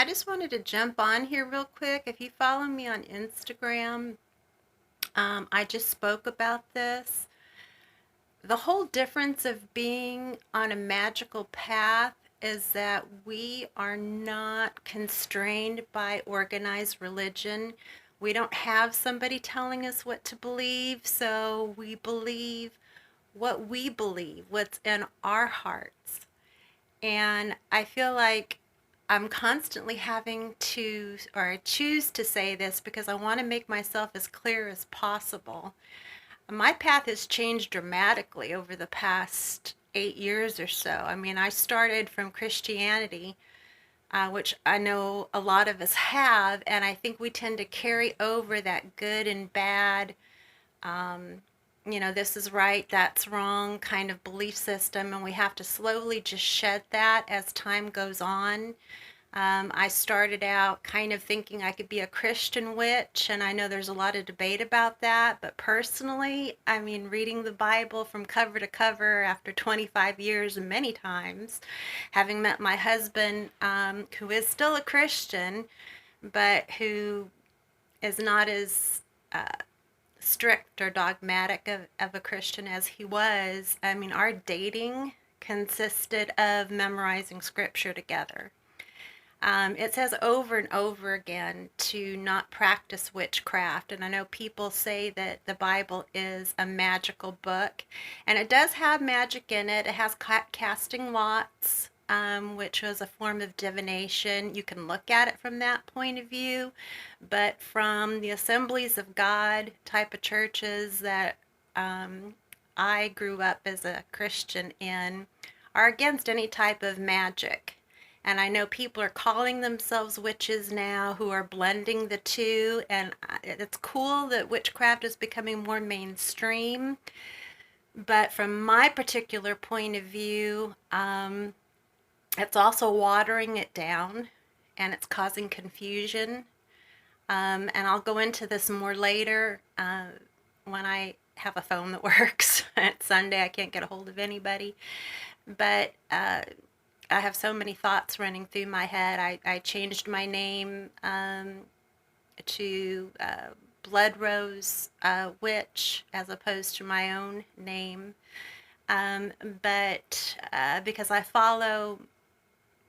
I just wanted to jump on here real quick. If you follow me on Instagram, I just spoke about this. The whole difference of being on a magical path is that we are not constrained by organized religion. We don't have somebody telling us what to believe, so we believe what we believe, what's in our hearts. And I feel like I'm constantly having to, or I choose to say this because I want to make myself as clear as possible. My path has changed dramatically over the past 8 years or so. I mean, I started from Christianity, which I know a lot of us have, and I think we tend to carry over that good and bad, um, this is right, that's wrong kind of belief system, and we have to slowly just shed that as time goes on. I started out kind of thinking I could be a Christian witch, and I know there's a lot of debate about that, but personally, I mean, reading the Bible from cover to cover after 25 years and many times, having met my husband, who is still a Christian, but who is not as strict or dogmatic of a Christian as he was. I mean, our dating consisted of memorizing scripture together. It says over and over again to not practice witchcraft. And I know people say that the Bible is a magical book, and it does have magic in it. It has casting lots, which was a form of divination. You can look at it from that point of view, but from the Assemblies of God type of churches that I grew up as a Christian in are against any type of magic. And I know people are calling themselves witches now who are blending the two, and it's cool that witchcraft is becoming more mainstream. But from my particular point of view, it's also watering it down and it's causing confusion. And I'll go into this more later when I have a phone that works. It's Sunday, I can't get a hold of anybody. But I have so many thoughts running through my head. I changed my name to Blood Rose Witch as opposed to my own name. But because I follow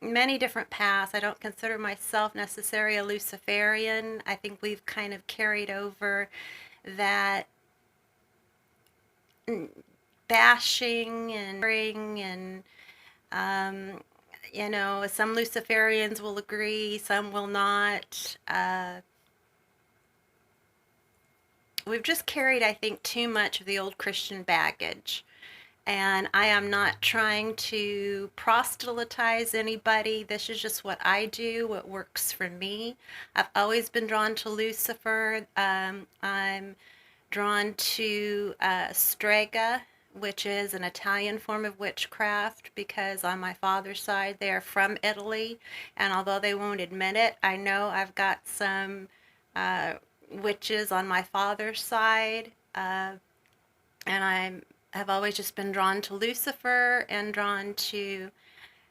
many different paths, I don't consider myself necessarily a Luciferian. I think we've kind of carried over that bashing and some Luciferians will agree, some will not. We've just carried, I think, too much of the old Christian baggage. And I am not trying to proselytize anybody. This is just what I do, what works for me. I've always been drawn to Lucifer. I'm drawn to Strega, which is an Italian form of witchcraft, because on my father's side they are from Italy, and although they won't admit it, I know I've got some witches on my father's side, and I have always just been drawn to Lucifer and drawn to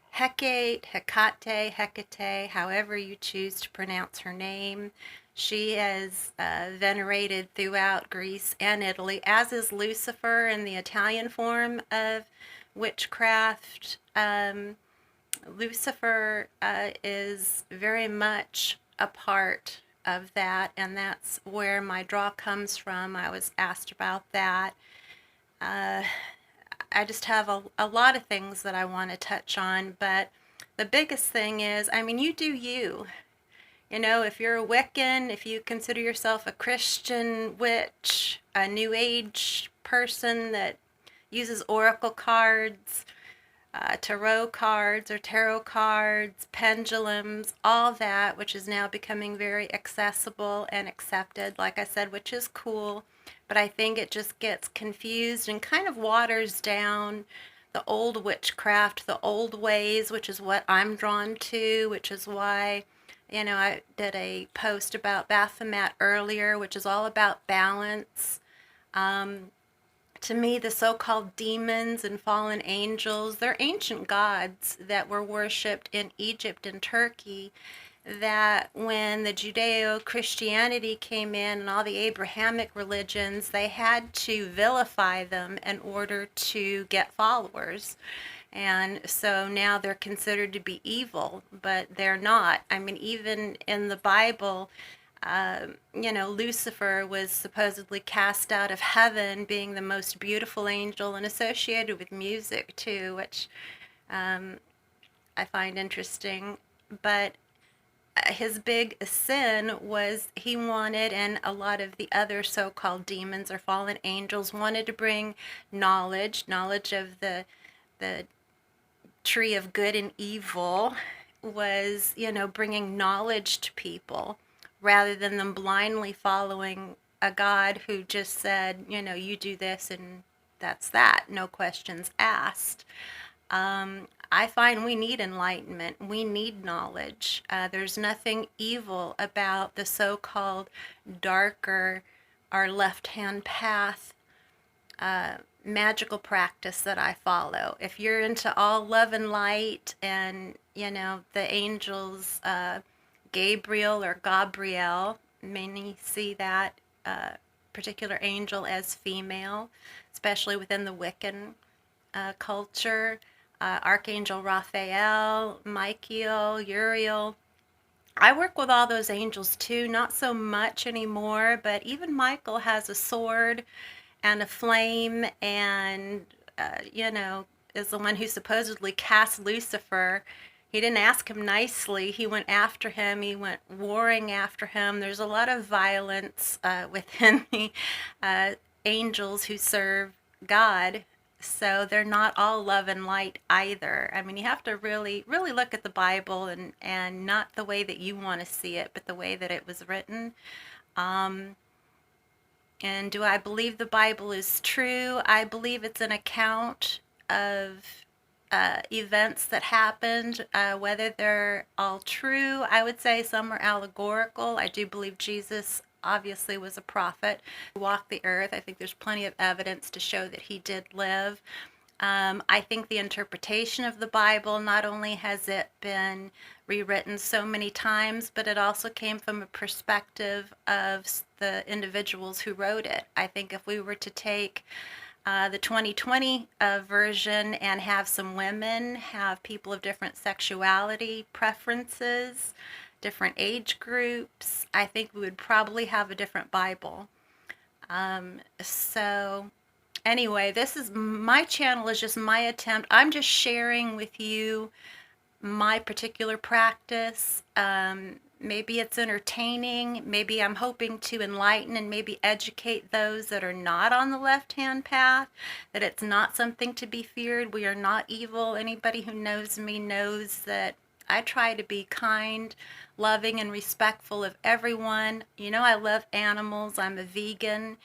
Hecate, Hecate, Hecate, however you choose to pronounce her name. She is venerated throughout Greece and Italy, as is Lucifer in the Italian form of witchcraft. Lucifer is very much a part of that, and that's where my draw comes from. I was asked about that. Uh, I just have a lot of things that I want to touch on, but the biggest thing is, I mean, you do you. If you're a Wiccan, if you consider yourself a Christian witch, a New Age person that uses oracle cards, tarot cards, pendulums, all that, which is now becoming very accessible and accepted, like I said, which is cool. But I think it just gets confused and kind of waters down the old witchcraft, the old ways, which is what I'm drawn to, which is why, I did a post about Baphomet earlier, which is all about balance. To me, the so-called demons and fallen angels, they're ancient gods that were worshipped in Egypt and Turkey, that when the Judeo-Christianity came in and all the Abrahamic religions, they had to vilify them in order to get followers. And so now they're considered to be evil, but they're not. I mean, even in the Bible, Lucifer was supposedly cast out of heaven, being the most beautiful angel and associated with music too, which um, I find interesting. But his big sin was he wanted, and a lot of the other so-called demons or fallen angels wanted to bring knowledge of the tree of good and evil was, bringing knowledge to people rather than them blindly following a God who just said, you do this and that's that, no questions asked. I find we need enlightenment. We need knowledge. There's nothing evil about the so-called darker or left-hand path magical practice that I follow. If you're into all love and light and, the angels, Gabriel or Gabriel, many see that particular angel as female, especially within the Wiccan culture. Archangel Raphael, Michael, Uriel. I work with all those angels too, not so much anymore, but even Michael has a sword and a flame and, is the one who supposedly cast Lucifer. He didn't ask him nicely. He went after him. He went warring after him. There's a lot of violence within the angels who serve God. So they're not all love and light either. I mean, you have to really, really look at the Bible and not the way that you want to see it, but the way that it was written. And do I believe the Bible is true? I believe it's an account of events that happened, whether they're all true. I would say some are allegorical. I do believe Jesus obviously was a prophet who walked the earth. I think there's plenty of evidence to show that he did live. I think the interpretation of the Bible, not only has it been rewritten so many times, but it also came from a perspective of the individuals who wrote it. I think if we were to take the 2020 version and have some women, have people of different sexuality preferences, different age groups, I think we would probably have a different Bible. So anyway, this is my channel, is just my attempt. I'm just sharing with you my particular practice. Maybe it's entertaining. Maybe I'm hoping to enlighten and maybe educate those that are not on the left-hand path, that it's not something to be feared. We are not evil. Anybody who knows me knows that I try to be kind, loving, and respectful of everyone. I love animals. I'm a vegan.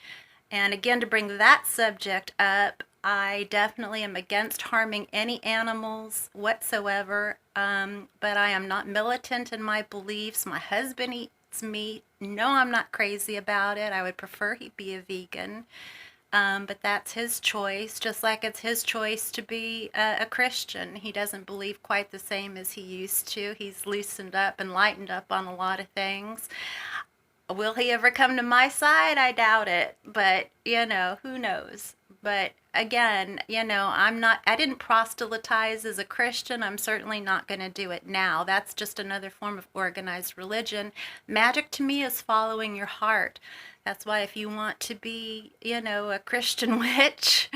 And again, to bring that subject up, I definitely am against harming any animals whatsoever, but I am not militant in my beliefs. My husband eats meat. No, I'm not crazy about it. I would prefer he be a vegan, but that's his choice, just like it's his choice to be a Christian. He doesn't believe quite the same as he used to. He's loosened up and lightened up on a lot of things. Will he ever come to my side? I doubt it, but, who knows? But again, I didn't proselytize as a Christian. I'm certainly not going to do it now. That's just another form of organized religion. Magic to me is following your heart. That's why if you want to be, a Christian witch,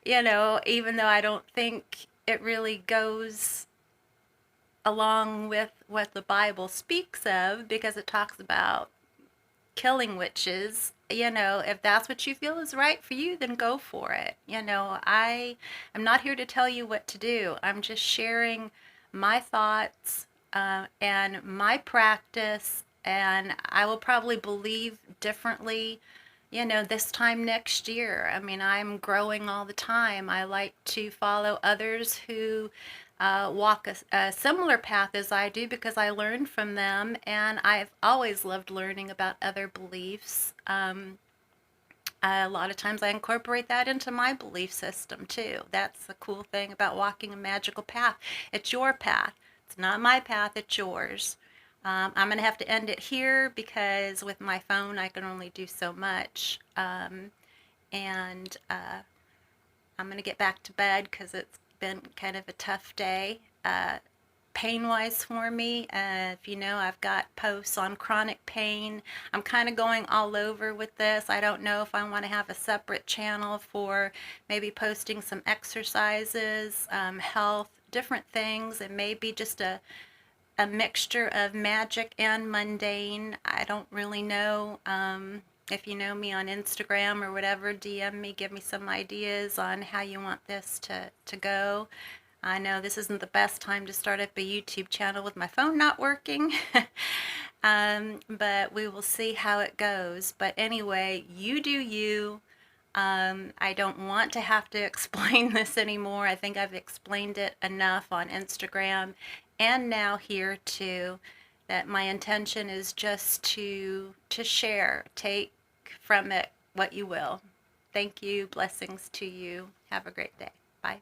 even though I don't think it really goes along with what the Bible speaks of, because it talks about killing witches, if that's what you feel is right for you, then go for it. I am not here to tell you what to do. I'm just sharing my thoughts and my practice, and I will probably believe differently, this time next year. I mean, I'm growing all the time. I like to follow others who walk a similar path as I do, because I learn from them, and I've always loved learning about other beliefs. A lot of times I incorporate that into my belief system too. That's the cool thing about walking a magical path. It's your path. It's not my path, it's yours. I'm going to have to end it here because with my phone I can only do so much. And I'm going to get back to bed because it's been kind of a tough day. Pain-wise for me, if you know, I've got posts on chronic pain. I'm kind of going all over with this. I don't know if I want to have a separate channel for maybe posting some exercises, health, different things, and maybe just a mixture of magic and mundane. I don't really know. If you know me on Instagram or whatever, DM me, give me some ideas on how you want this to go. I know this isn't the best time to start up a YouTube channel with my phone not working, but we will see how it goes. But anyway, you do you. I don't want to have to explain this anymore. I think I've explained it enough on Instagram and now here too, that my intention is just to share, take from it what you will. Thank you. Blessings to you. Have a great day. Bye.